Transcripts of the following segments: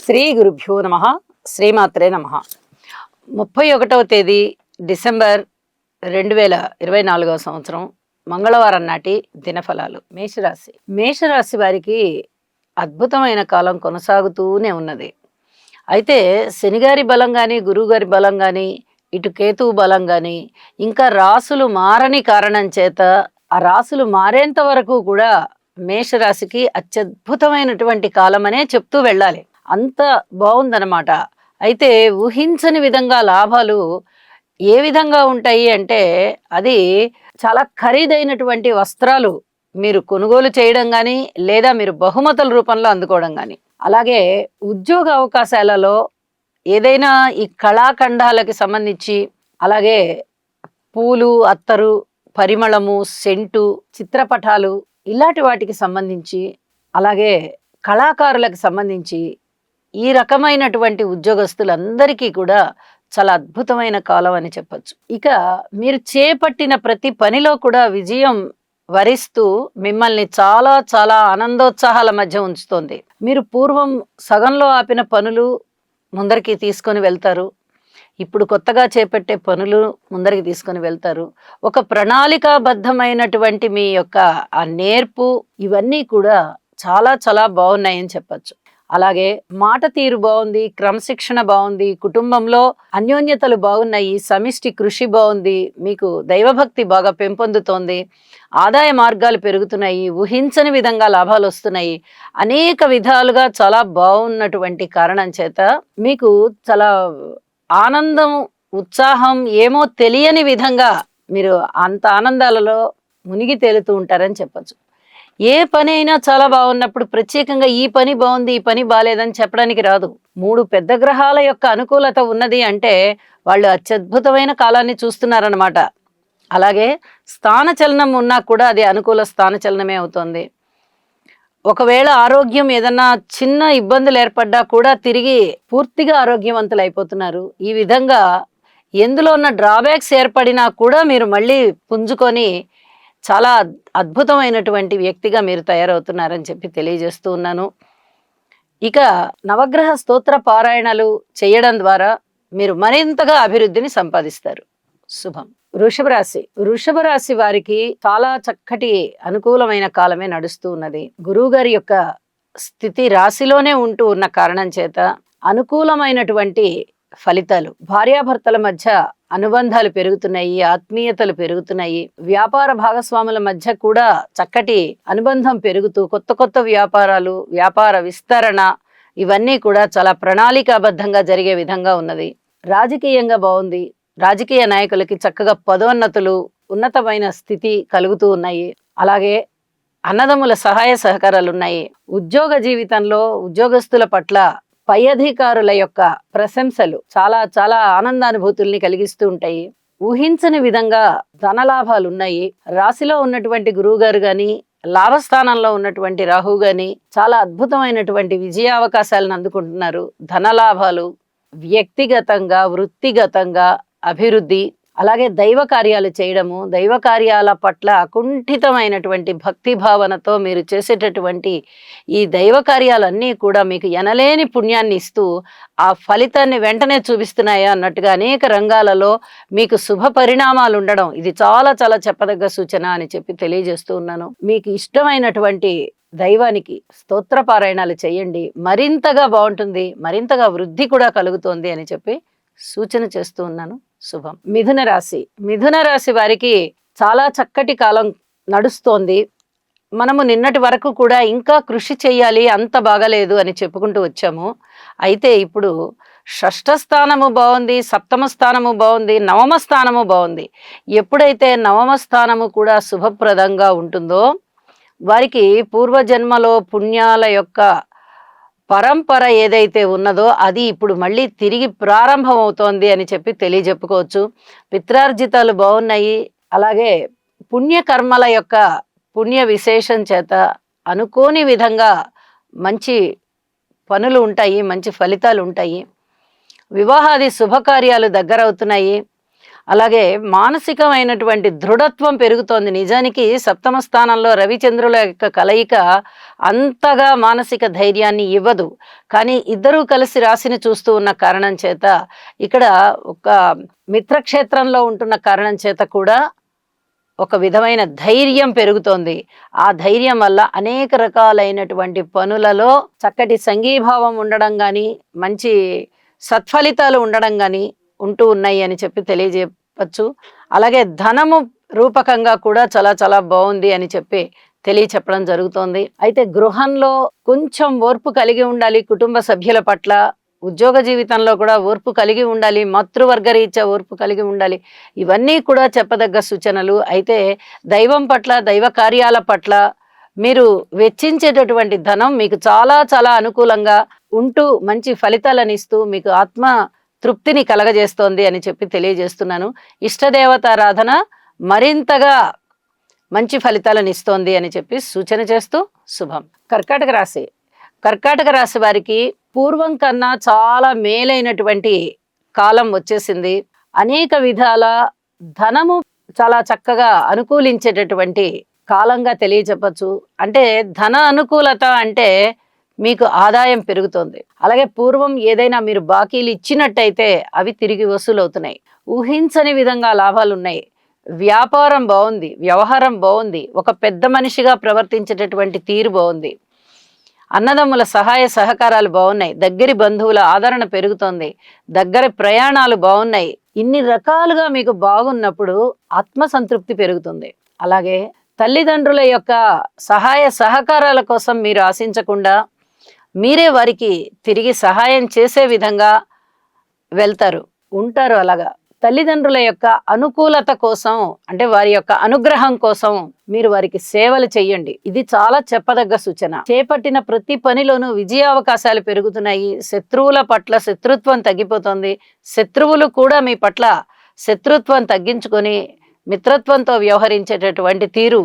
శ్రీ గురుభ్యో నమ. శ్రీమాత్రే నమ. 31వ తేదీ డిసెంబర్ 2024 సంవత్సరం మంగళవారం నాటి దినఫలాలు. మేషరాశి వారికి అద్భుతమైన కాలం కొనసాగుతూనే ఉన్నది. అయితే శనిగారి బలం కానీ గురువుగారి బలం కానీ ఇటు కేతువు బలం కానీ ఇంకా రాసులు మారని కారణం చేత ఆ రాసులు మారేంత వరకు కూడా మేషరాశికి అత్యద్భుతమైనటువంటి కాలం అనే చెప్తూ వెళ్ళాలి. అంత బాగుందన్నమాట. అయితే ఊహించని విధంగా లాభాలు ఏ విధంగా ఉంటాయి అంటే అది చాలా ఖరీదైనటువంటి వస్త్రాలు మీరు కొనుగోలు చేయడం కానీ లేదా మీరు బహుమతుల రూపంలో అందుకోవడం కానీ, అలాగే ఉద్యోగ అవకాశాలలో ఏదైనా ఈ కళాఖండాలకి సంబంధించి, అలాగే పూలు, అత్తరు, పరిమళము, సెంటు, చిత్రపటాలు ఇలాంటి వాటికి సంబంధించి, అలాగే కళాకారులకు సంబంధించి ఈ రకమైనటువంటి ఉద్యోగస్తులందరికీ కూడా చాలా అద్భుతమైన కాలం అని చెప్పచ్చు. ఇక మీరు చేపట్టిన ప్రతి పనిలో కూడా విజయం వరిస్తూ మిమ్మల్ని చాలా చాలా ఆనందోత్సాహాల మధ్య ఉంచుతుంది. మీరు పూర్వం సగంలో ఆపిన పనులు ముందరికి తీసుకొని వెళ్తారు. ఇప్పుడు కొత్తగా చేపట్టే పనులు ముందరికి తీసుకొని వెళ్తారు. ఒక ప్రణాళికాబద్ధమైనటువంటి మీ యొక్క ఆ నేర్పు ఇవన్నీ కూడా చాలా చాలా బాగున్నాయని చెప్పచ్చు. అలాగే మాట తీరు బాగుంది, క్రమశిక్షణ బాగుంది, కుటుంబంలో అన్యోన్యతలు బాగున్నాయి, సమిష్టి కృషి బాగుంది, మీకు దైవభక్తి బాగా పెంపొందుతోంది, ఆదాయ మార్గాలు పెరుగుతున్నాయి, ఊహించని విధంగా లాభాలు వస్తున్నాయి. అనేక విధాలుగా చాలా బాగున్నటువంటి కారణం చేత మీకు చాలా ఆనందం, ఉత్సాహం ఏమో తెలియని విధంగా మీరు అంత ఆనందాలలో మునిగి తేలుతూ ఉంటారని చెప్పచ్చు. ఏ పని అయినా చాలా బాగున్నప్పుడు ప్రత్యేకంగా ఈ పని బాగుంది, ఈ పని బాలేదని చెప్పడానికి రాదు. 3 పెద్ద గ్రహాల యొక్క అనుకూలత ఉన్నది అంటే వాళ్ళు అత్యద్భుతమైన కాలాన్ని చూస్తున్నారన్నమాట. అలాగే స్థానచలనం ఉన్నా కూడా అది అనుకూల స్థానచలనమే అవుతుంది. ఒకవేళ ఆరోగ్యం ఏదన్నా చిన్న ఇబ్బందులు ఏర్పడ్డా కూడా తిరిగి పూర్తిగా ఆరోగ్యవంతులు అయిపోతున్నారు. ఈ విధంగా ఎందులో ఉన్న డ్రాబ్యాక్స్ ఏర్పడినా కూడా మీరు మళ్ళీ పుంజుకొని చాలా అద్భుతమైనటువంటి వ్యక్తిగా మీరు తయారవుతున్నారని చెప్పి తెలియజేస్తూ ఉన్నాను. ఇక నవగ్రహ స్తోత్ర పారాయణలు చేయడం ద్వారా మీరు మరింతగా అభివృద్ధిని సంపాదిస్తారు. శుభం. వృషభ రాశి వారికి చాలా చక్కటి అనుకూలమైన కాలమే నడుస్తూ ఉన్నది. గురువు గారి యొక్క స్థితి రాశిలోనే ఉంటూ ఉన్న కారణం చేత అనుకూలమైనటువంటి ఫలితాలు, భార్యాభర్తల మధ్య అనుబంధాలు పెరుగుతున్నాయి, ఆత్మీయతలు పెరుగుతున్నాయి, వ్యాపార భాగస్వాముల మధ్య కూడా చక్కటి అనుబంధం పెరుగుతూ కొత్త కొత్త వ్యాపారాలు, వ్యాపార విస్తరణ ఇవన్నీ కూడా చాలా ప్రణాళికాబద్ధంగా జరిగే విధంగా ఉన్నది. రాజకీయంగా బాగుంది. రాజకీయ నాయకులకి చక్కగా పదోన్నతులు, ఉన్నతమైన స్థితి కలుగుతూ ఉన్నాయి. అలాగే అన్నదమ్ముల సహాయ సహకారాలు ఉన్నాయి. ఉద్యోగ జీవితంలో ఉద్యోగస్తుల పట్ల పై అధికారుల యొక్క ప్రశంసలు చాలా చాలా ఆనందానుభూతుల్ని కలిగిస్తూ ఉంటాయి. ఊహించని విధంగా ధనలాభాలు ఉన్నాయి. రాశిలో ఉన్నటువంటి గురువు గారు గాని, లాభస్థానంలో ఉన్నటువంటి రాహు గాని చాలా అద్భుతమైనటువంటి విజయావకాశాలను అందుకుంటున్నారు. ధనలాభాలు, వ్యక్తిగతంగా వృత్తిగతంగా అభివృద్ధి, అలాగే దైవ కార్యాలు చేయడము, దైవ కార్యాల పట్ల అకుంఠితమైనటువంటి భక్తి భావనతో మీరు చేసేటటువంటి ఈ దైవ కార్యాలన్నీ కూడా మీకు ఎనలేని పుణ్యాన్ని ఇస్తూ ఆ ఫలితాన్ని వెంటనే చూపిస్తున్నాయా అన్నట్టుగా అనేక రంగాలలో మీకు శుభ పరిణామాలు ఉండడం ఇది చాలా చాలా చెప్పదగ్గ సూచన అని చెప్పి తెలియజేస్తూ ఉన్నాను. మీకు ఇష్టమైనటువంటి దైవానికి స్తోత్ర పారాయణాలు చేయండి, మరింతగా బాగుంటుంది, మరింతగా వృద్ధి కూడా కలుగుతోంది అని చెప్పి సూచన చేస్తూ ఉన్నాను. శుభం. మిథున రాశి వారికి చాలా చక్కటి కాలం నడుస్తోంది. మనము నిన్నటి వరకు కూడా ఇంకా కృషి చేయాలి, అంత బాగలేదు అని చెప్పుకుంటూ వచ్చాము. అయితే ఇప్పుడు 6వ స్థానము బాగుంది, 7వ స్థానము బాగుంది, 9వ స్థానము బాగుంది. ఎప్పుడైతే 9వ స్థానము కూడా శుభప్రదంగా ఉంటుందో వారికి పూర్వజన్మలో పుణ్యాల యొక్క పరంపర ఏదైతే ఉన్నదో అది ఇప్పుడు మళ్ళీ తిరిగి ప్రారంభం అవుతోంది అని చెప్పి తెలియజెప్పుకోవచ్చు. పిత్రార్జితాలు బాగున్నాయి. అలాగే పుణ్యకర్మల యొక్క పుణ్య విశేషం చేత అనుకోని విధంగా మంచి పనులు ఉంటాయి, మంచి ఫలితాలు ఉంటాయి. వివాహాది శుభకార్యాలు దగ్గరవుతున్నాయి. అలాగే మానసికమైనటువంటి దృఢత్వం పెరుగుతోంది. నిజానికి సప్తమ స్థానంలో రవిచంద్రుల యొక్క కలయిక అంతగా మానసిక ధైర్యాన్ని ఇవ్వదు. కానీ ఇద్దరూ కలిసి రాశిని చూస్తూ ఉన్న కారణం చేత, ఇక్కడ ఒక మిత్రక్షేత్రంలో ఉంటున్న కారణం చేత కూడా ఒక విధమైన ధైర్యం పెరుగుతోంది. ఆ ధైర్యం వల్ల అనేక రకాలైనటువంటి పనులలో చక్కటి సంఘీభావం ఉండడం కానీ, మంచి సత్ఫలితాలు ఉండడం కానీ ఉంటూ ఉన్నాయి అని చెప్పి తెలియజేయవచ్చు. అలాగే ధనము రూపకంగా కూడా చాలా చాలా బాగుంది అని చెప్పి తెలియచెప్పడం జరుగుతోంది. అయితే గృహంలో కొంచెం ఓర్పు కలిగి ఉండాలి. కుటుంబ సభ్యుల పట్ల, ఉద్యోగ జీవితంలో కూడా ఓర్పు కలిగి ఉండాలి. మాతృవర్గ రీత్యా ఓర్పు కలిగి ఉండాలి. ఇవన్నీ కూడా చెప్పదగ్గ సూచనలు. అయితే దైవం పట్ల, దైవ కార్యాల పట్ల మీరు వెచ్చించేటటువంటి ధనం మీకు చాలా చాలా అనుకూలంగా ఉంటూ మంచి ఫలితాలను ఇస్తూ మీకు ఆత్మ తృప్తిని కలగజేస్తోంది అని చెప్పి తెలియజేస్తున్నాను. ఇష్టదేవతారాధన మరింతగా మంచి ఫలితాలను ఇస్తోంది అని చెప్పి సూచన చేస్తూ శుభం. కర్కాటక రాశి. కర్కాటక రాశి వారికి పూర్వం కన్నా చాలా మేలైనటువంటి కాలం వచ్చేసింది. అనేక విధాల ధనము చాలా చక్కగా అనుకూలించేటటువంటి కాలంగా తెలియచెప్పచ్చు. అంటే ధన అనుకూలత అంటే మీకు ఆదాయం పెరుగుతుంది. అలాగే పూర్వం ఏదైనా మీరు బాకీలు ఇచ్చినట్టయితే అవి తిరిగి వసూలవుతున్నాయి. ఊహించని విధంగా లాభాలు ఉన్నాయి. వ్యాపారం బాగుంది, వ్యవహారం బాగుంది, ఒక పెద్ద మనిషిగా ప్రవర్తించేటటువంటి తీరు బాగుంది, అన్నదమ్ముల సహాయ సహకారాలు బాగున్నాయి, దగ్గరి బంధువుల ఆదరణ పెరుగుతోంది, దగ్గర ప్రయాణాలు బాగున్నాయి. ఇన్ని రకాలుగా మీకు బాగున్నప్పుడు ఆత్మసంతృప్తి పెరుగుతుంది. అలాగే తల్లిదండ్రుల యొక్క సహాయ సహకారాల కోసం మీరు ఆశించకుండా మీరే వారికి తిరిగి సహాయం చేసే విధంగా వెళ్తారు, ఉంటారు. అలాగా తల్లిదండ్రుల యొక్క అనుకూలత కోసం, అంటే వారి యొక్క అనుగ్రహం కోసం మీరు వారికి సేవలు చెయ్యండి. ఇది చాలా చెప్పదగ్గ సూచన. చేపట్టిన ప్రతి పనిలోనూ విజయావకాశాలు పెరుగుతున్నాయి. శత్రువుల పట్ల శత్రుత్వం తగ్గిపోతుంది. శత్రువులు కూడా మీ పట్ల శత్రుత్వం తగ్గించుకొని మిత్రత్వంతో వ్యవహరించేటటువంటి తీరు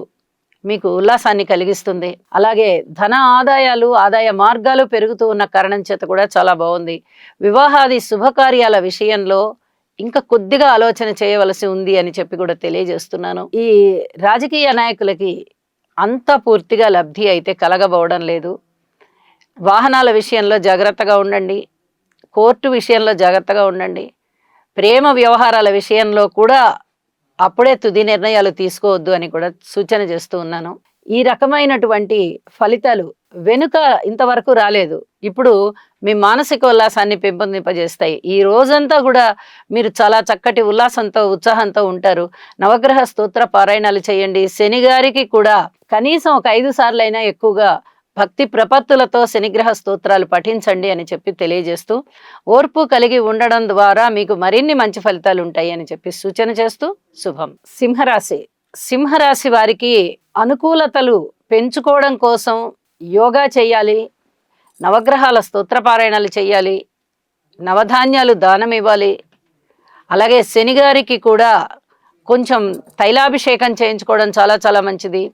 మీకు ఉల్లాసాన్ని కలిగిస్తుంది. అలాగే ధన ఆదాయాలు, ఆదాయ మార్గాలు పెరుగుతూ ఉన్న కారణం చేత కూడా చాలా బాగుంది. వివాహాది శుభకార్యాల విషయంలో ఇంకా కొద్దిగా ఆలోచన చేయవలసి ఉంది అని చెప్పి కూడా తెలియజేస్తున్నాను. ఈ రాజకీయ నాయకులకి అంత పూర్తిగా లబ్ధి అయితే కలగబోవడం లేదు. వాహనాల విషయంలో జాగ్రత్తగా ఉండండి. కోర్టు విషయంలో జాగ్రత్తగా ఉండండి. ప్రేమ వ్యవహారాల విషయంలో కూడా అప్పుడే తుది నిర్ణయాలు తీసుకోవద్దు అని కూడా సూచన చేస్తూ ఉన్నాను. ఈ రకమైనటువంటి ఫలితాలు వెనుక ఇంతవరకు రాలేదు. ఇప్పుడు మీ మానసిక ఉల్లాసాన్ని పెంపొందింపజేస్తాయి. ఈ రోజంతా కూడా మీరు చాలా చక్కటి ఉల్లాసంతో, ఉత్సాహంతో ఉంటారు. నవగ్రహ స్తోత్ర పారాయణాలు చేయండి. శని గారికి కూడా కనీసం ఒక 5 సార్లైనా ఎక్కువగా భక్తి ప్రపత్తులతో శనిగ్రహ స్తోత్రాలు పఠించండి అని చెప్పి తెలియజేస్తూ, ఓర్పు కలిగి ఉండడం ద్వారా మీకు మరిన్ని మంచి ఫలితాలు ఉంటాయి అని చెప్పి సూచన చేస్తూ శుభం. సింహరాశి. సింహరాశి వారికి అనుకూలతలు పెంచుకోవడం కోసం యోగా చేయాలి, నవగ్రహాల స్తోత్రపారాయణాలు చేయాలి, నవధాన్యాలు దానం ఇవ్వాలి. అలాగే శనిగారికి కూడా కొంచెం తైలాభిషేకం చేయించుకోవడం చాలా చాలా మంచిది.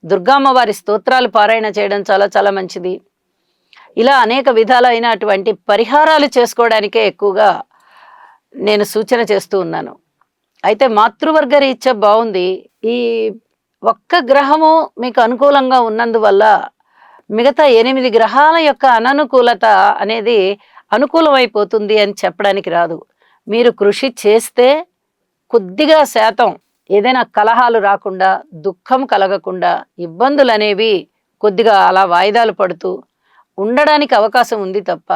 దుర్గామ్మవారి స్తోత్రాలు పారాయణ చేయడం చాలా చాలా మంచిది. ఇలా అనేక విధాలైనటువంటి పరిహారాలు చేసుకోవడానికే ఎక్కువగా నేను సూచన చేస్తూ ఉన్నాను. అయితే మాతృవర్గ రీత్యా బాగుంది. ఈ ఒక్క గ్రహము మీకు అనుకూలంగా ఉన్నందువల్ల మిగతా 8 గ్రహాల యొక్క అననుకూలత అనేది అనుకూలమైపోతుంది అని చెప్పడానికి రాదు. మీరు కృషి చేస్తే కొద్దిగా శాతం ఏదైనా కలహాలు రాకుండా, దుఃఖం కలగకుండా, ఇబ్బందులు అనేవి కొద్దిగా అలా వాయిదాలు పడుతూ ఉండడానికి అవకాశం ఉంది తప్ప,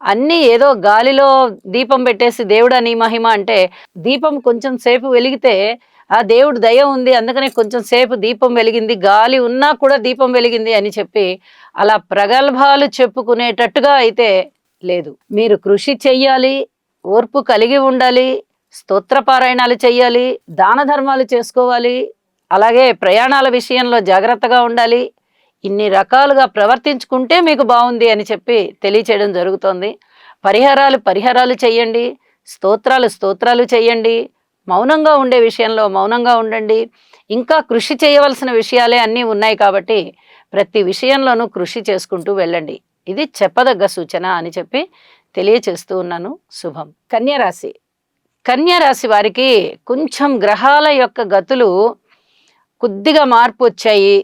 అన్నీ ఏదో గాలిలో దీపం పెట్టేసి దేవుడా నీ మహిమ అంటే, దీపం కొంచెం సేపు వెలిగితే ఆ దేవుడు దయ ఉంది అందుకనే కొంచెం సేపు దీపం వెలిగింది, గాలి ఉన్నా కూడా దీపం వెలిగింది అని చెప్పి అలా ప్రగల్భాలు చెప్పుకునేటట్టుగా అయితే లేదు. మీరు కృషి చెయ్యాలి, ఓర్పు కలిగి ఉండాలి, స్తోత్రపారాయణాలు చెయ్యాలి, దాన ధర్మాలు చేసుకోవాలి, అలాగే ప్రయాణాల విషయంలో జాగ్రత్తగా ఉండాలి. ఇన్ని రకాలుగా ప్రవర్తించుకుంటే మీకు బాగుంది అని చెప్పి తెలియచేయడం జరుగుతోంది. పరిహారాలు చెయ్యండి, స్తోత్రాలు చెయ్యండి, మౌనంగా ఉండే విషయంలో మౌనంగా ఉండండి. ఇంకా కృషి చేయవలసిన విషయాలే అన్నీ ఉన్నాయి కాబట్టి ప్రతి విషయంలోనూ కృషి చేసుకుంటూ వెళ్ళండి. ఇది చెప్పదగ్గ సూచన అని చెప్పి తెలియచేస్తూ ఉన్నాను. శుభం. కన్యరాశి. కన్యా రాశి వారికి కొంచెం గ్రహాల యొక్క గతులు కొద్దిగా మార్పు వచ్చాయి.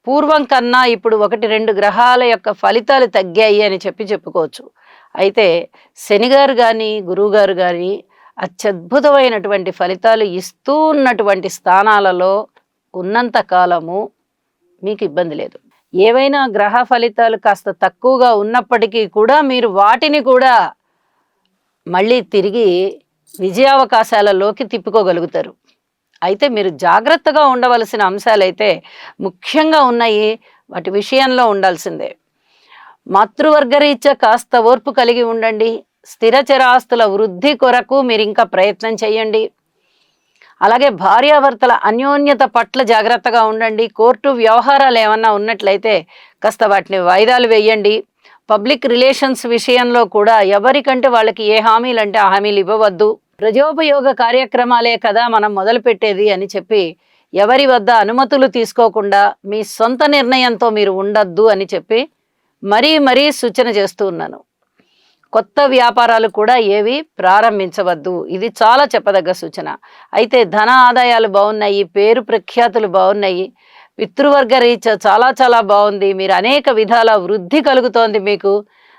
పూర్వం కన్నా ఇప్పుడు 1-2 గ్రహాల యొక్క ఫలితాలు తగ్గాయి అని చెప్పుకోవచ్చు. అయితే శనిగారు కానీ గురువుగారు కానీ అత్యద్భుతమైనటువంటి ఫలితాలు ఇస్తూ ఉన్నటువంటి స్థానాలలో ఉన్నంత కాలము మీకు ఇబ్బంది లేదు. ఏవైనా గ్రహ ఫలితాలు కాస్త తక్కువగా ఉన్నప్పటికీ కూడా మీరు వాటిని కూడా మళ్ళీ తిరిగి విజయావకాశాలలోకి తిప్పుకోగలుగుతారు. అయితే మీరు జాగ్రత్తగా ఉండవలసిన అంశాలైతే ముఖ్యంగా ఉన్నాయి. వాటి విషయంలో ఉండాల్సిందే. మాతృవర్గరీత్యా కాస్త ఓర్పు కలిగి ఉండండి. స్థిరచరాస్తుల వృద్ధి కొరకు మీరు ఇంకా ప్రయత్నం చేయండి. అలాగే భార్యాభర్తల అన్యోన్యత పట్ల జాగ్రత్తగా ఉండండి. కోర్టు వ్యవహారాలు ఏమన్నా ఉన్నట్లయితే కాస్త వాటిని వాయిదాలు వేయండి. పబ్లిక్ రిలేషన్స్ విషయంలో కూడా ఎవరికంటే వాళ్ళకి ఏ హామీలు అంటే ఆ హామీలు ఇవ్వవద్దు. ప్రజోపయోగ కార్యక్రమాలే కదా మనం మొదలుపెట్టేది అని చెప్పి ఎవరి వద్ద అనుమతులు తీసుకోకుండా మీ సొంత నిర్ణయంతో మీరు ఉండద్దు అని చెప్పి మరీ సూచన చేస్తూ ఉన్నాను. కొత్త వ్యాపారాలు కూడా ఏవి ప్రారంభించవద్దు. ఇది చాలా చెప్పదగ్గ సూచన. అయితే ధన ఆదాయాలు బాగున్నాయి, పేరు ప్రఖ్యాతులు బాగున్నాయి, పితృవర్గ రీత్యా చాలా బాగుంది. మీరు అనేక విధాల వృద్ధి కలుగుతోంది. మీకు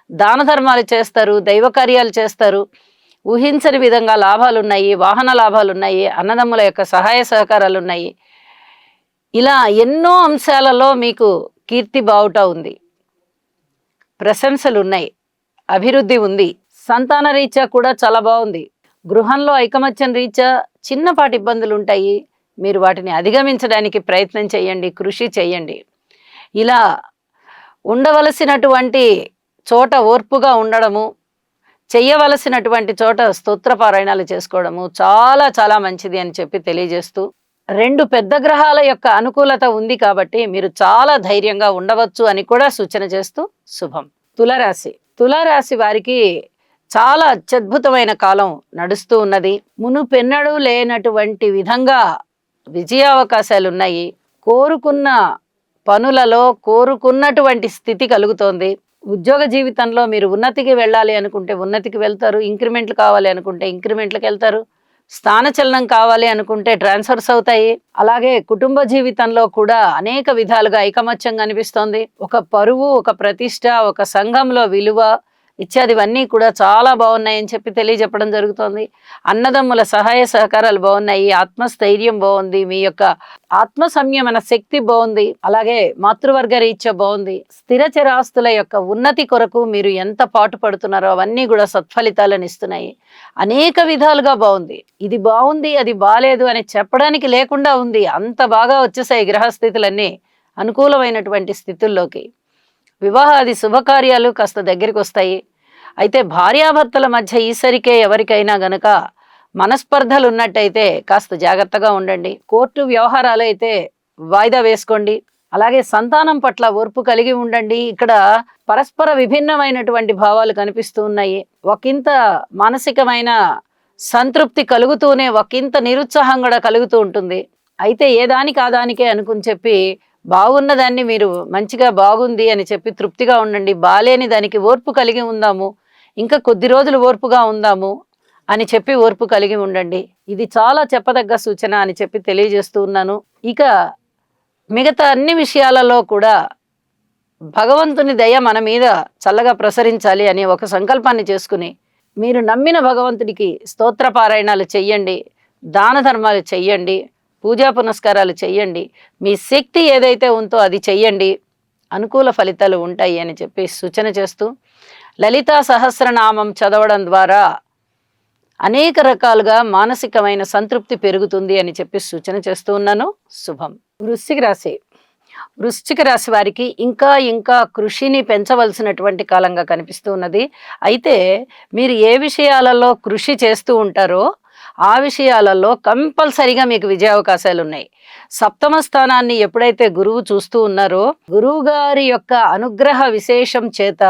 దాన ధర్మాలు చేస్తారు, దైవ కార్యాలు చేస్తారు, ఊహించని విధంగా లాభాలు ఉన్నాయి, వాహన లాభాలు ఉన్నాయి, అన్నదమ్ముల యొక్క సహాయ సహకారాలు ఉన్నాయి. ఇలా ఎన్నో అంశాలలో మీకు కీర్తి బావుట ఉంది, ప్రశంసలు ఉన్నాయి, అభివృద్ధి ఉంది. సంతాన రీత్యా కూడా చాలా బాగుంది. గృహంలో ఐకమత్యం రీత్యా చిన్నపాటి ఇబ్బందులు ఉంటాయి. మీరు వాటిని అధిగమించడానికి ప్రయత్నం చేయండి, కృషి చేయండి. ఇలా ఉండవలసినటువంటి చోట ఓర్పుగా ఉండడము, చెయ్యవలసినటువంటి చోట స్తోత్ర పారాయణాలు చేసుకోవడము చాలా మంచిది అని చెప్పి తెలియజేస్తూ, 2 పెద్ద గ్రహాల యొక్క అనుకూలత ఉంది కాబట్టి మీరు చాలా ధైర్యంగా ఉండవచ్చు అని కూడా సూచన చేస్తూ శుభం. తులారాశి వారికి చాలా అత్యద్భుతమైన కాలం నడుస్తూ ఉన్నది. మునుపెన్నడూ లేనటువంటి విధంగా విజయావకాశాలు ఉన్నాయి. కోరుకున్న పనులలో కోరుకున్నటువంటి స్థితి కలుగుతోంది. ఉద్యోగ జీవితంలో మీరు ఉన్నతికి వెళ్ళాలి అనుకుంటే ఉన్నతికి వెళ్తారు. ఇంక్రిమెంట్లు కావాలి అనుకుంటే ఇంక్రిమెంట్లకు వెళ్తారు. స్థానచలనం కావాలి అనుకుంటే ట్రాన్స్ఫర్స్ అవుతాయి. అలాగే కుటుంబ జీవితంలో కూడా అనేక విధాలుగా ఐకమత్యం కనిపిస్తోంది. ఒక పరువు, ఒక ప్రతిష్ట, ఒక సంఘంలో విలువ ఇత్యాదివన్నీ కూడా చాలా బాగున్నాయని చెప్పి తెలియజెప్పడం జరుగుతోంది. అన్నదమ్ముల సహాయ సహకారాలు బాగున్నాయి, ఆత్మస్థైర్యం బాగుంది, మీ యొక్క ఆత్మ సంయమన శక్తి బాగుంది, అలాగే మాతృవర్గ రీత్యా బాగుంది. స్థిరచరాస్తుల యొక్క ఉన్నతి కొరకు మీరు ఎంత పాటు పడుతున్నారో అవన్నీ కూడా సత్ఫలితాలను ఇస్తున్నాయి. అనేక విధాలుగా బాగుంది. ఇది బాగుంది, అది బాలేదు అని చెప్పడానికి లేకుండా ఉంది. అంత బాగా వచ్చేసాయి గ్రహస్థితులన్నీ అనుకూలమైనటువంటి స్థితుల్లోకి. వివాహాది శుభకార్యాలు కాస్త దగ్గరికి వస్తాయి. అయితే భార్యాభర్తల మధ్య ఈసరికే ఎవరికైనా గనక మనస్పర్ధలు ఉన్నట్టయితే కాస్త జాగ్రత్తగా ఉండండి. కోర్టు వ్యవహారాలు అయితే వాయిదా వేసుకోండి. అలాగే సంతానం పట్ల ఓర్పు కలిగి ఉండండి. ఇక్కడ పరస్పర విభిన్నమైనటువంటి భావాలు కనిపిస్తూ ఉన్నాయి. ఒకంత మానసికమైన సంతృప్తి కలుగుతూనే ఒకంత నిరుత్సాహం కూడా కలుగుతూ ఉంటుంది. అయితే ఏ దానికి ఆ దానికే అనుకుని చెప్పి బాగున్నదాన్ని మీరు మంచిగా బాగుంది అని చెప్పి తృప్తిగా ఉండండి. బాలేని దానికి ఓర్పు కలిగి ఉందాము, ఇంకా కొద్ది రోజులు ఓర్పుగా ఉందాము అని చెప్పి ఓర్పు కలిగి ఉండండి. ఇది చాలా చెప్పదగ్గ సూచన అని చెప్పి తెలియజేస్తూ ఉన్నాను. ఇక మిగతా అన్ని విషయాలలో కూడా భగవంతుని దయ మన మీద చల్లగా ప్రసరించాలి అనే ఒక సంకల్పాన్ని చేసుకుని మీరు నమ్మిన భగవంతుడికి స్తోత్ర పారాయణాలు చెయ్యండి, దాన ధర్మాలు చెయ్యండి, పూజా పునస్కారాలు చెయ్యండి. మీ శక్తి ఏదైతే ఉందో అది చెయ్యండి, అనుకూల ఫలితాలు ఉంటాయి అని చెప్పి సూచన చేస్తూ, లలితా సహస్రనామం చదవడం ద్వారా అనేక రకాలుగా మానసికమైన సంతృప్తి పెరుగుతుంది అని చెప్పి సూచన చేస్తూ ఉన్నాను. శుభం. వృశ్చిక రాశి వారికి ఇంకా కృషిని పెంచవలసినటువంటి కాలంగా కనిపిస్తూ ఉన్నది. అయితే మీరు ఏ విషయాలలో కృషి చేస్తూ ఉంటారో ఆ విషయాలలో కంపల్సరిగా మీకు విజయావకాశాలు ఉన్నాయి. సప్తమ స్థానాన్ని ఎప్పుడైతే గురువు చూస్తూ ఉన్నారో గురువు గారి యొక్క అనుగ్రహ విశేషం చేత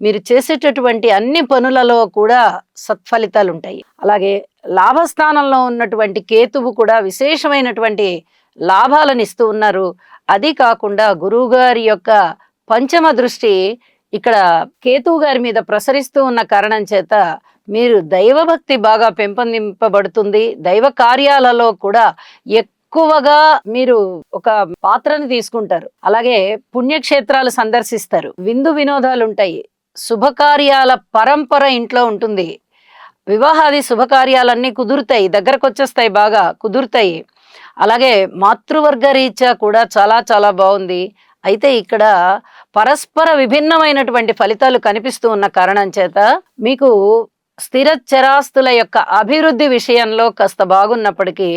మీరు చేసేటటువంటి అన్ని పనులలో కూడా సత్ఫలితాలు ఉంటాయి. అలాగే లాభస్థానంలో ఉన్నటువంటి కేతువు కూడా విశేషమైనటువంటి లాభాలను ఇస్తూ ఉన్నారు. అది కాకుండా గురువు గారి యొక్క పంచమ దృష్టి ఇక్కడ కేతువు గారి మీద ప్రసరిస్తూ ఉన్న కారణం చేత మీరు దైవభక్తి బాగా పెంపొందింపబడుతుంది. దైవ కార్యాలలో కూడా ఎక్కువగా మీరు ఒక పాత్రని తీసుకుంటారు. అలాగే పుణ్యక్షేత్రాలు సందర్శిస్తారు. విందు వినోదాలు ఉంటాయి. శుభకార్యాల పరంపర ఇంట్లో ఉంటుంది. వివాహాది శుభకార్యాలన్నీ కుదురుతాయి, దగ్గరకు వచ్చేస్తాయి, బాగా కుదురుతాయి. అలాగే మాతృవర్గ రీత్యా కూడా చాలా చాలా బాగుంది. అయితే ఇక్కడ పరస్పర విభిన్నమైనటువంటి ఫలితాలు కనిపిస్తూ ఉన్న కారణం చేత మీకు స్థిర చరాస్తుల యొక్క అభివృద్ధి విషయంలో కాస్త బాగున్నప్పటికీ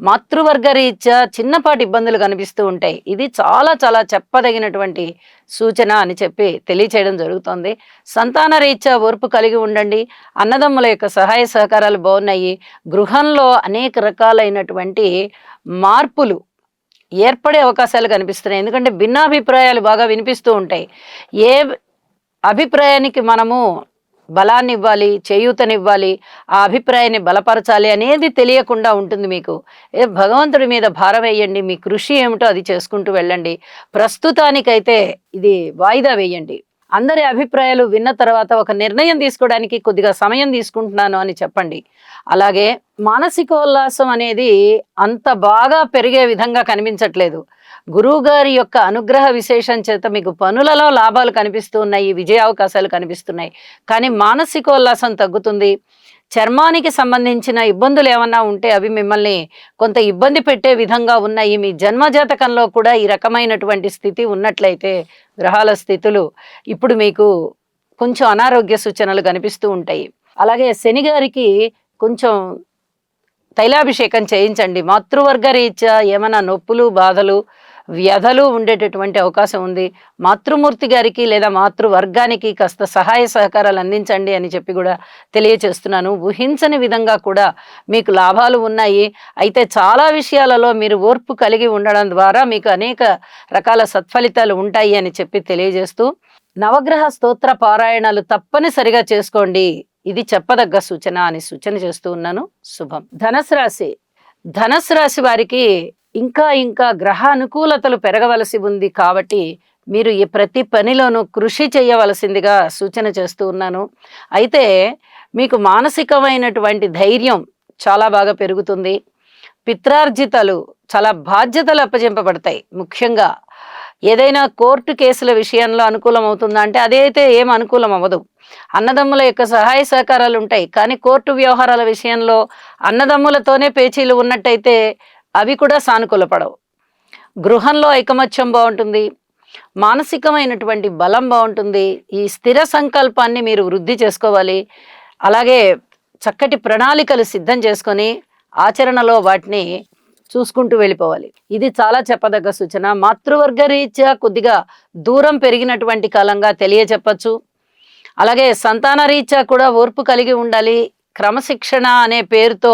మాతృవర్గ రీత్యా చిన్నపాటి ఇబ్బందులు కనిపిస్తూ ఉంటాయి. ఇది చాలా చాలా చెప్పదగినటువంటి సూచన అని చెప్పి తెలియచేయడం జరుగుతోంది. సంతాన రీత్యా ఓర్పు కలిగి ఉండండి. అన్నదమ్ముల యొక్క సహాయ సహకారాలు బాగున్నాయి. గృహంలో అనేక రకాలైనటువంటి మార్పులు ఏర్పడే అవకాశాలు కనిపిస్తున్నాయి. ఎందుకంటే భిన్నాభిప్రాయాలు బాగా వినిపిస్తూ ఉంటాయి. ఏ అభిప్రాయానికి మనము బలాన్ని ఇవ్వాలి, చేయూతనివ్వాలి, ఆ అభిప్రాయాన్ని బలపరచాలి అనేది తెలియకుండా ఉంటుంది మీకు. భగవంతుడి మీద భారం వేయండి. మీ కృషి ఏమిటో అది చేసుకుంటూ వెళ్ళండి. ప్రస్తుతానికైతే ఇది వాయిదా వేయండి. అందరి అభిప్రాయాలు విన్న తర్వాత ఒక నిర్ణయం తీసుకోవడానికి కొద్దిగా సమయం తీసుకుంటున్నాను అని చెప్పండి. అలాగే మానసికోల్లాసం అనేది అంత బాగా పెరిగే విధంగా కనిపించట్లేదు. గురువు గారి యొక్క అనుగ్రహ విశేషం చేత మీకు పనులలో లాభాలు కనిపిస్తూ ఉన్నాయి, విజయ అవకాశాలు కనిపిస్తున్నాయి. కానీ మానసికోల్లాసం తగ్గుతుంది. చర్మానికి సంబంధించిన ఇబ్బందులు ఏమన్నా ఉంటే అవి మిమ్మల్ని కొంత ఇబ్బంది పెట్టే విధంగా ఉన్నాయి. మీ జన్మజాతకంలో కూడా ఈ రకమైనటువంటి స్థితి ఉన్నట్లయితే గ్రహాల స్థితులు ఇప్పుడు మీకు కొంచెం అనారోగ్య సూచనలు కనిపిస్తూ ఉంటాయి. అలాగే శని గారికి కొంచెం తైలాభిషేకం చేయించండి. మాతృవర్గ రీత్యా ఏమైనా నొప్పులు, బాధలు, వ్యధలు ఉండేటటువంటి అవకాశం ఉంది. మాతృమూర్తి గారికి లేదా మాతృవర్గానికి కాస్త సహాయ సహకారాలు అందించండి అని చెప్పి కూడా తెలియచేస్తున్నాను. ఊహించని విధంగా కూడా మీకు లాభాలు ఉన్నాయి. అయితే చాలా విషయాలలో మీరు ఓర్పు కలిగి ఉండడం ద్వారా మీకు అనేక రకాల సత్ఫలితాలు ఉంటాయి అని చెప్పి తెలియజేస్తూ, నవగ్రహ స్తోత్ర పారాయణాలు తప్పనిసరిగా చేసుకోండి. ఇది చెప్పదగ్గ సూచన అని సూచన చేస్తూ ఉన్నాను. శుభం. ధనస్సు రాశి వారికి ఇంకా ఇంకా గ్రహ అనుకూలతలు పెరగవలసి ఉంది కాబట్టి మీరు ఈ ప్రతి పనిలోనూ కృషి చేయవలసిందిగా సూచన చేస్తూ ఉన్నాను. అయితే మీకు మానసికమైనటువంటి ధైర్యం చాలా బాగా పెరుగుతుంది. పిత్రార్జితలు చాలా బాధ్యతలు అప్పచెంపబడతాయి. ముఖ్యంగా ఏదైనా కోర్టు కేసుల విషయంలో అనుకూలం అవుతుందా అంటే అదైతే ఏం అనుకూలం అవ్వదు. అన్నదమ్ముల యొక్క సహాయ సహకారాలు ఉంటాయి. కానీ కోర్టు వ్యవహారాల విషయంలో అన్నదమ్ములతోనే పేచీలు ఉన్నట్టయితే అవి కూడా సానుకూలపడవు. గృహంలో ఐకమత్యం బాగుంటుంది. మానసికమైనటువంటి బలం బాగుంటుంది. ఈ స్థిర సంకల్పాన్ని మీరు వృద్ధి చేసుకోవాలి. అలాగే చక్కటి ప్రణాళికలు సిద్ధం చేసుకొని ఆచరణలో వాటిని చూసుకుంటూ వెళ్ళిపోవాలి. ఇది చాలా చెప్పదగ్గ సూచన. మాతృవర్గ రీత్యా కొద్దిగా దూరం పెరిగినటువంటి కాలంగా తెలియచెప్పచ్చు. అలాగే సంతాన రీత్యా కూడా ఓర్పు కలిగి ఉండాలి. క్రమశిక్షణ అనే పేరుతో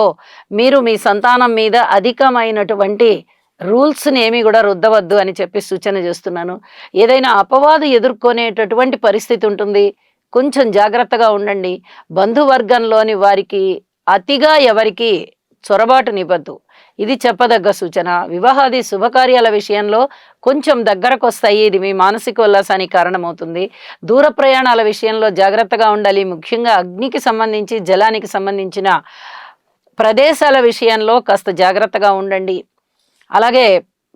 మీరు మీ సంతానం మీద అధికమైనటువంటి రూల్స్ని ఏమీ కూడా రుద్దవద్దు అని చెప్పి సూచన చేస్తున్నాను. ఏదైనా అపవాదు ఎదుర్కొనేటటువంటి పరిస్థితి ఉంటుంది. కొంచెం జాగ్రత్తగా ఉండండి. బంధువర్గంలోని వారికి అతిగా ఎవరికి చొరబాటునివ్వద్దు. ఇది చెప్పదగ్గ సూచన. వివాహాది శుభకార్యాల విషయంలో కొంచెం దగ్గరకు వస్తాయి. ఇది మీ మానసిక ఉల్లాసానికి కారణమవుతుంది. దూర ప్రయాణాల విషయంలో జాగ్రత్తగా ఉండాలి. ముఖ్యంగా అగ్నికి సంబంధించి, జలానికి సంబంధించిన ప్రదేశాల విషయంలో కాస్త జాగ్రత్తగా ఉండండి. అలాగే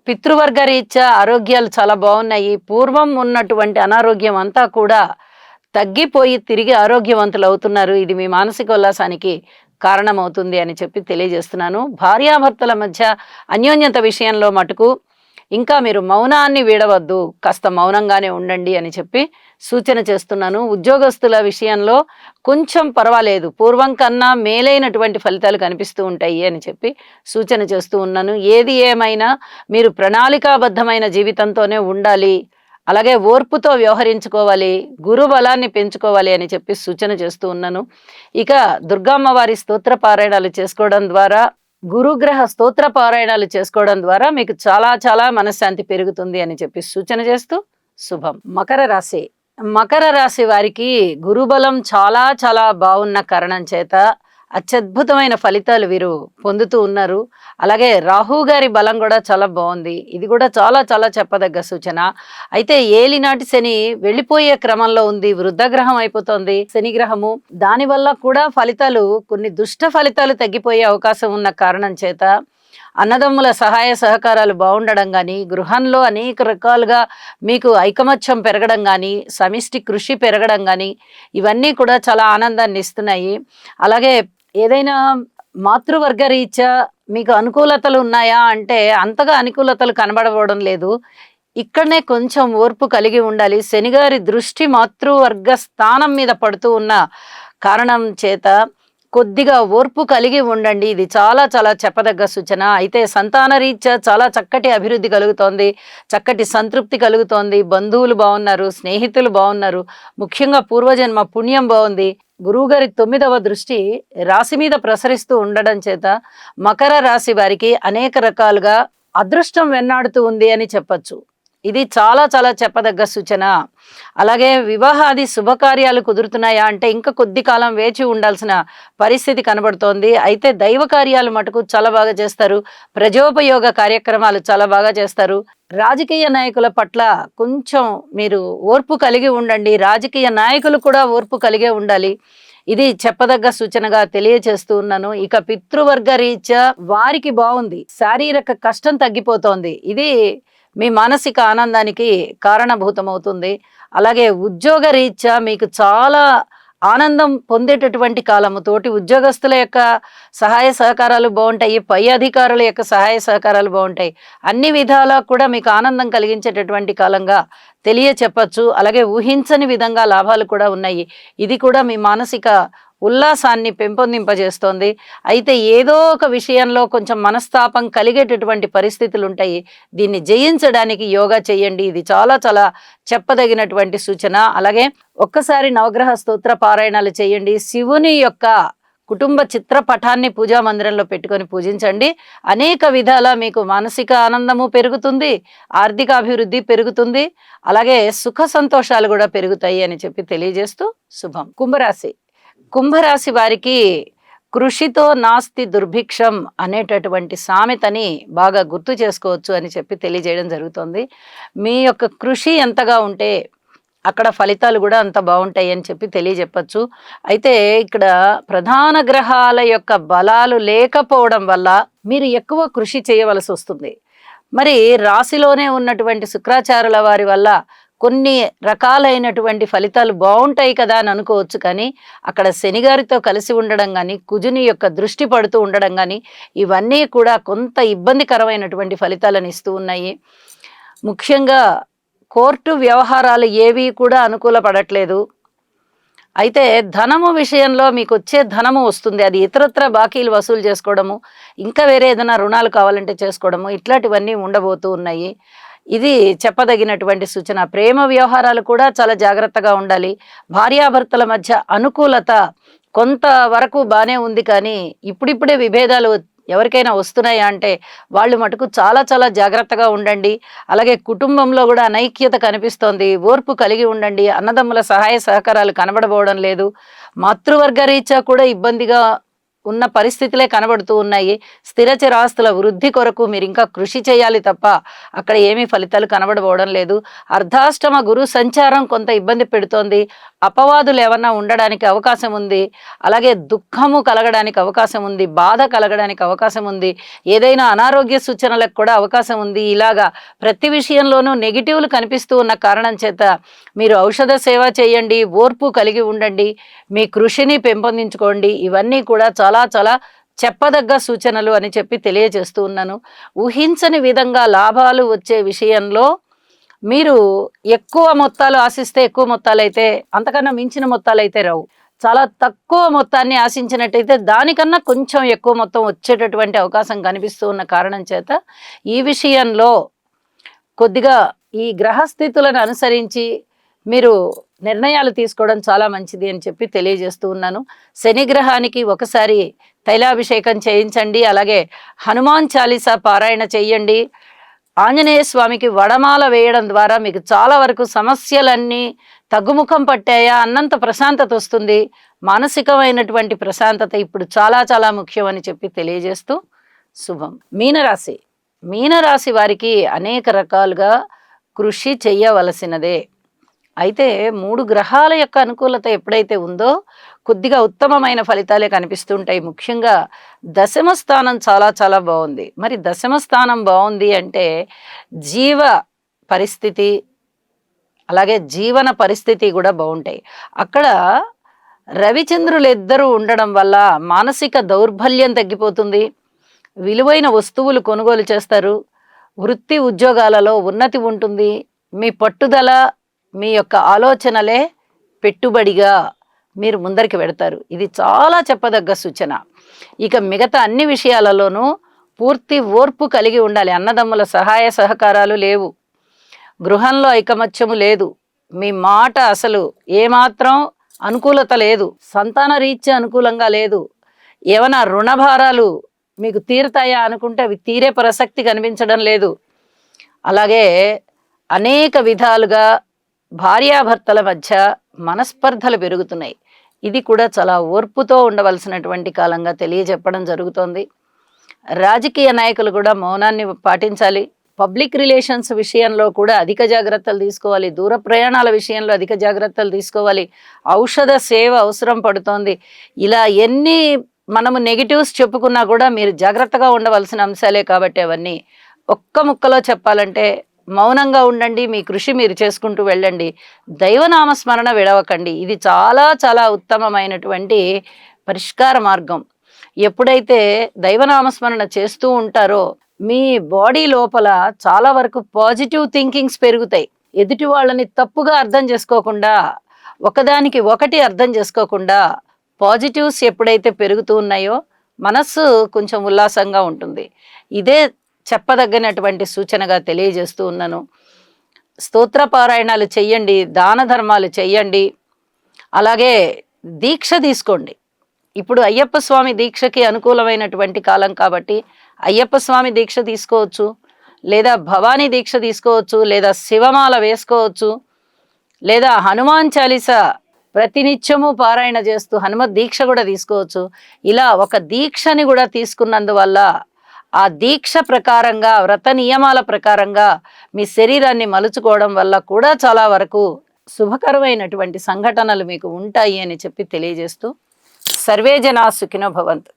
పితృవర్గ రీత్యా ఆరోగ్యాలు చాలా బాగున్నాయి. పూర్వం ఉన్నటువంటి అనారోగ్యం అంతా కూడా తగ్గిపోయి తిరిగి ఆరోగ్యవంతులు అవుతున్నారు. ఇది మీ మానసిక ఉల్లాసానికి కారణమవుతుంది అని చెప్పి తెలియజేస్తున్నాను. భార్యాభర్తల మధ్య అన్యోన్యత విషయంలో మటుకు ఇంకా మీరు మౌనాన్ని వీడవద్దు, కాస్త మౌనంగానే ఉండండి అని చెప్పి సూచన చేస్తున్నాను. ఉద్యోగస్తుల విషయంలో కొంచెం పర్వాలేదు, పూర్వం కన్నా మేలైనటువంటి ఫలితాలు కనిపిస్తూ ఉంటాయి అని చెప్పి సూచన చేస్తూ ఉన్నాను. ఏది ఏమైనా మీరు ప్రణాళికాబద్ధమైన జీవితంతోనే ఉండాలి. అలాగే ఓర్పుతో వ్యవహరించుకోవాలి. గురు బలాన్ని పెంచుకోవాలి అని చెప్పి సూచన చేస్తూ ఉన్నాను. ఇక దుర్గామ్మవారి స్తోత్ర పారాయణాలు చేసుకోవడం ద్వారా, గురుగ్రహ స్తోత్ర పారాయణాలు చేసుకోవడం ద్వారా మీకు చాలా చాలా మనశ్శాంతి పెరుగుతుంది అని చెప్పి సూచన చేస్తూ శుభం. మకర రాశి వారికి గురుబలం చాలా చాలా బాగున్న కారణం చేత అత్యద్భుతమైన ఫలితాలు వీరు పొందుతూ ఉన్నారు. అలాగే రాహు గారి బలం కూడా చాలా బాగుంది. ఇది కూడా చాలా చాలా చెప్పదగ్గ సూచన. అయితే ఏలినాటి శని వెళ్ళిపోయే క్రమంలో ఉంది, వృద్ధగ్రహం అయిపోతుంది శని గ్రహము. దానివల్ల కూడా ఫలితాలు, కొన్ని దుష్ట ఫలితాలు తగ్గిపోయే అవకాశం ఉన్న కారణం చేత అన్నదమ్ముల సహాయ సహకారాలు బాగుండడం కానీ, గృహంలో అనేక రకాలుగా మీకు ఐకమత్యం పెరగడం కానీ, సమిష్టి కృషి పెరగడం కానీ, ఇవన్నీ కూడా చాలా ఆనందాన్ని ఇస్తున్నాయి. అలాగే ఏదైనా మాతృవర్గ రీత్యా మీకు అనుకూలతలు ఉన్నాయా అంటే అంతగా అనుకూలతలు కనబడబోవడం లేదు. ఇక్కడనే కొంచెం ఓర్పు కలిగి ఉండాలి. శనిగారి దృష్టి మాతృవర్గ స్థానం మీద పడుతూ ఉన్న కారణం చేత కొద్దిగా ఓర్పు కలిగి ఉండండి. ఇది చాలా చాలా చెప్పదగ్గ సూచన. అయితే సంతాన రీత్యా చాలా చక్కటి అభివృద్ధి కలుగుతోంది, చక్కటి సంతృప్తి కలుగుతోంది. బంధువులు బాగున్నారు, స్నేహితులు బాగున్నారు, ముఖ్యంగా పూర్వజన్మ పుణ్యం బాగుంది. గురువుగారి 9వ దృష్టి రాశి మీద ప్రసరిస్తూ ఉండడం చేత మకర రాశి వారికి అనేక రకాలుగా అదృష్టం వెన్నాడుతూ ఉంది అని చెప్పచ్చు. ఇది చాలా చాలా చెప్పదగ్గ సూచన. అలాగే వివాహాది శుభకార్యాలు కుదురుతున్నాయా అంటే ఇంకా కొద్ది కాలం వేచి ఉండాల్సిన పరిస్థితి కనబడుతోంది. అయితే దైవ కార్యాలు మటుకు చాలా బాగా చేస్తారు, ప్రజోపయోగ కార్యక్రమాలు చాలా బాగా చేస్తారు. రాజకీయ నాయకుల పట్ల కొంచెం మీరు ఓర్పు కలిగి ఉండండి. రాజకీయ నాయకులు కూడా ఓర్పు కలిగే ఉండాలి. ఇది చెప్పదగ్గ సూచనగా తెలియచేస్తూ ఉన్నాను. ఇక పితృవర్గ రీత్యా వారికి బాగుంది, శారీరక కష్టం తగ్గిపోతోంది. ఇది మీ మానసిక ఆనందానికి కారణభూతమవుతుంది. అలాగే ఉద్యోగ రీత్యా మీకు చాలా ఆనందం పొందేటటువంటి కాలము. తోటి ఉద్యోగస్తుల యొక్క సహాయ సహకారాలు బాగుంటాయి, పై అధికారుల యొక్క సహాయ సహకారాలు బాగుంటాయి. అన్ని విధాలా కూడా మీకు ఆనందం కలిగించేటటువంటి కాలంగా తెలియచెప్పచ్చు. అలాగే ఊహించని విధంగా లాభాలు కూడా ఉన్నాయి. ఇది కూడా మీ మానసిక ఉల్లాసాన్ని పెంపొందింపజేస్తోంది. అయితే ఏదో ఒక విషయంలో కొంచెం మనస్తాపం కలిగేటటువంటి పరిస్థితులు ఉంటాయి. దీన్ని జయించడానికి యోగా చేయండి. ఇది చాలా చాలా చెప్పదగినటువంటి సూచన. అలాగే ఒక్కసారి నవగ్రహ స్తోత్ర పారాయణాలు చేయండి. శివుని యొక్క కుటుంబ చిత్రపటాన్ని పూజా మందిరంలో పెట్టుకొని పూజించండి. అనేక విధాల మీకు మానసిక ఆనందము పెరుగుతుంది, ఆర్థిక అభివృద్ధి పెరుగుతుంది, అలాగే సుఖ సంతోషాలు కూడా పెరుగుతాయి అని చెప్పి తెలియజేస్తూ శుభం. కుంభరాశి వారికి కృషితో నాస్తి దుర్భిక్షం అనేటటువంటి సామెతని బాగా గుర్తు చేసుకోవచ్చు అని చెప్పి తెలియజేయడం జరుగుతుంది. మీ యొక్క కృషి ఎంతగా ఉంటే అక్కడ ఫలితాలు కూడా అంత బాగుంటాయి అని చెప్పి తెలియజెప్పచ్చు. అయితే ఇక్కడ ప్రధాన గ్రహాల యొక్క బలాలు లేకపోవడం వల్ల మీరు ఎక్కువ కృషి చేయవలసి వస్తుంది. మరి రాశిలోనే ఉన్నటువంటి శుక్రాచార్యుల వారి వల్ల కొన్ని రకాలైనటువంటి ఫలితాలు బాగుంటాయి కదా అని అనుకోవచ్చు. కానీ అక్కడ శనిగారితో కలిసి ఉండడం కానీ, కుజుని యొక్క దృష్టి పడుతూ ఉండడం కానీ, ఇవన్నీ కూడా కొంత ఇబ్బందికరమైనటువంటి ఫలితాలను ఇస్తూ ఉన్నాయి. ముఖ్యంగా కోర్టు వ్యవహారాలు ఏవి కూడా అనుకూలపడట్లేదు. అయితే ధనము విషయంలో మీకు వచ్చే ధనము వస్తుంది, అది ఇతరత్ర బాకీలు వసూలు చేసుకోవడము, ఇంకా వేరే ఏదైనా రుణాలు కావాలంటే చేసుకోవడము, ఇట్లాంటివన్నీ ఉండబోతూ ఉన్నాయి. ఇది చెప్పదగినటువంటి సూచన. ప్రేమ వ్యవహారాలు కూడా చాలా జాగ్రత్తగా ఉండాలి. భార్యాభర్తల మధ్య అనుకూలత కొంత వరకు బాగానే ఉంది, కానీ ఇప్పుడిప్పుడే విభేదాలు ఎవరికైనా వస్తున్నాయా అంటే వాళ్ళు మటుకు చాలా చాలా జాగ్రత్తగా ఉండండి. అలాగే కుటుంబంలో కూడా అనైక్యత కనిపిస్తోంది, ఓర్పు కలిగి ఉండండి. అన్నదమ్ముల సహాయ సహకారాలు కనబడబోవడం లేదు. మాతృవర్గ రీత్యా కూడా ఇబ్బందిగా ఉన్న పరిస్థితులే కనబడుతూ ఉన్నాయి. స్థిరచరాస్తుల వృద్ధి కొరకు మీరు ఇంకా కృషి చేయాలి తప్ప అక్కడ ఏమీ ఫలితాలు కనబడబోవడం లేదు. అర్ధాష్టమ గురు సంచారం కొంత ఇబ్బంది పెడుతోంది. అపవాదులు ఏమన్నా ఉండడానికి అవకాశం ఉంది. అలాగే దుఃఖము కలగడానికి అవకాశం ఉంది, బాధ కలగడానికి అవకాశం ఉంది, ఏదైనా అనారోగ్య సూచనలకు కూడా అవకాశం ఉంది. ఇలాగా ప్రతి విషయంలోనూ నెగిటివ్లు కనిపిస్తూ ఉన్న కారణం చేత మీరు ఔషధ సేవ చేయండి, ఓర్పు కలిగి ఉండండి, మీ కృషిని పెంపొందించుకోండి. ఇవన్నీ కూడా చాలా చాలా చెప్పదగ్గ సూచనలు అని చెప్పి తెలియజేస్తూ ఉన్నాను. ఊహించని విధంగా లాభాలు వచ్చే విషయంలో మీరు ఎక్కువ మొత్తాలు ఆశిస్తే ఎక్కువ మొత్తాలు అయితే, అంతకన్నా మించిన మొత్తాలు అయితే రావు. చాలా తక్కువ మొత్తాన్ని ఆశించినట్టయితే దానికన్నా కొంచెం ఎక్కువ మొత్తం వచ్చేటటువంటి అవకాశం కనిపిస్తూ ఉన్న కారణం చేత ఈ విషయంలో కొద్దిగా ఈ గ్రహస్థితులను అనుసరించి మీరు నిర్ణయాలు తీసుకోవడం చాలా మంచిది అని చెప్పి తెలియజేస్తూ ఉన్నాను. శని గ్రహానికి ఒకసారి తైలాభిషేకం చేయించండి. అలాగే హనుమాన్ చాలీసా పారాయణ చేయండి. ఆంజనేయ స్వామికి వడమాల వేయడం ద్వారా మీకు చాలా వరకు సమస్యలన్నీ తగ్గుముఖం పట్టాయా అన్నంత ప్రశాంతత వస్తుంది. మానసికమైనటువంటి ప్రశాంతత ఇప్పుడు చాలా చాలా ముఖ్యం అని చెప్పి తెలియజేస్తూ శుభం. మీనరాశి. మీనరాశి వారికి అనేక రకాలుగా కృషి చెయ్యవలసినదే. అయితే 3 గ్రహాల యొక్క అనుకూలత ఎప్పుడైతే ఉందో కొద్దిగా ఉత్తమమైన ఫలితాలే కనిపిస్తుంటాయి. ముఖ్యంగా దశమ స్థానం చాలా చాలా బాగుంది. మరి దశమ స్థానం బాగుంది అంటే జీవ పరిస్థితి, అలాగే జీవన పరిస్థితి కూడా బాగుంటాయి. అక్కడ రవిచంద్రులు ఇద్దరూ ఉండడం వల్ల మానసిక దౌర్బల్యం తగ్గిపోతుంది. విలువైన వస్తువులు కొనుగోలు చేస్తారు. వృత్తి ఉద్యోగాలలో ఉన్నతి ఉంటుంది. మీ పట్టుదల, మీ యొక్క ఆలోచనలే పెట్టుబడిగా మీరు ముందరికి వెడతారు. ఇది చాలా చెప్పదగ్గ సూచన. ఇక మిగతా అన్ని విషయాలలోనూ పూర్తి ఓర్పు కలిగి ఉండాలి. అన్నదమ్ముల సహాయ సహకారాలు లేవు. గృహంలో ఐకమత్యము లేదు. మీ మాట అసలు ఏమాత్రం అనుకూలత లేదు. సంతాన రీత్యా అనుకూలంగా లేదు. ఏమైనా రుణభారాలు మీకు తీరుతాయా అనుకుంటే అవి తీరే ప్రసక్తి కనిపించడం లేదు. అలాగే అనేక విధాలుగా భార్యాభర్తల మధ్య మనస్పర్ధలు పెరుగుతున్నాయి. ఇది కూడా చాలా ఓర్పుతో ఉండవలసినటువంటి కాలంగా తెలియజెప్పడం జరుగుతోంది. రాజకీయ నాయకులు కూడా మౌనాన్ని పాటించాలి. పబ్లిక్ రిలేషన్స్ విషయంలో కూడా అధిక జాగ్రత్తలు తీసుకోవాలి. దూర ప్రయాణాల విషయంలో అధిక జాగ్రత్తలు తీసుకోవాలి. ఔషధ సేవ అవసరం పడుతోంది. ఇలా ఎన్ని మనము నెగిటివ్స్ చెప్పుకున్నా కూడా మీరు జాగ్రత్తగా ఉండవలసిన అంశాలే కాబట్టి అవన్నీ ఒక్క ముక్కలో చెప్పాలంటే మౌనంగా ఉండండి. మీ కృషి మీరు చేసుకుంటూ వెళ్ళండి. దైవనామస్మరణ విడవకండి. ఇది చాలా చాలా ఉత్తమమైనటువంటి పరిష్కార మార్గం. ఎప్పుడైతే దైవనామస్మరణ చేస్తూ ఉంటారో మీ బాడీ లోపల చాలా వరకు పాజిటివ్ థింకింగ్స్ పెరుగుతాయి. ఎదుటి వాళ్ళని తప్పుగా అర్థం చేసుకోకుండా, ఒకదానికి ఒకటి అర్థం చేసుకోకుండా పాజిటివ్స్ ఎప్పుడైతే పెరుగుతూ ఉన్నాయో మనస్సు కొంచెం ఉల్లాసంగా ఉంటుంది. ఇదే చెప్పదగినటువంటి సూచనగా తెలియజేస్తూ ఉన్నాను. స్తోత్ర పారాయణాలు చెయ్యండి, దాన ధర్మాలు చెయ్యండి, అలాగే దీక్ష తీసుకోండి. ఇప్పుడు అయ్యప్ప స్వామి దీక్షకి అనుకూలమైనటువంటి కాలం కాబట్టి అయ్యప్ప స్వామి దీక్ష తీసుకోవచ్చు, లేదా భవానీ దీక్ష తీసుకోవచ్చు, లేదా శివమాల వేసుకోవచ్చు, లేదా హనుమాన్ చాలీసా ప్రతినిత్యము పారాయణ చేస్తూ హనుమత్ దీక్ష కూడా తీసుకోవచ్చు. ఇలా ఒక దీక్షని కూడా తీసుకున్నందువల్ల ఆ దీక్ష ప్రకారంగా, వ్రత నియమాల ప్రకారంగా మీ శరీరాన్ని మలుచుకోవడం వల్ల కూడా చాలా వరకు శుభకరమైనటువంటి సంఘటనలు మీకు ఉంటాయి అని చెప్పి తెలియజేస్తూ సర్వే జనా సుఖినో భవంతు.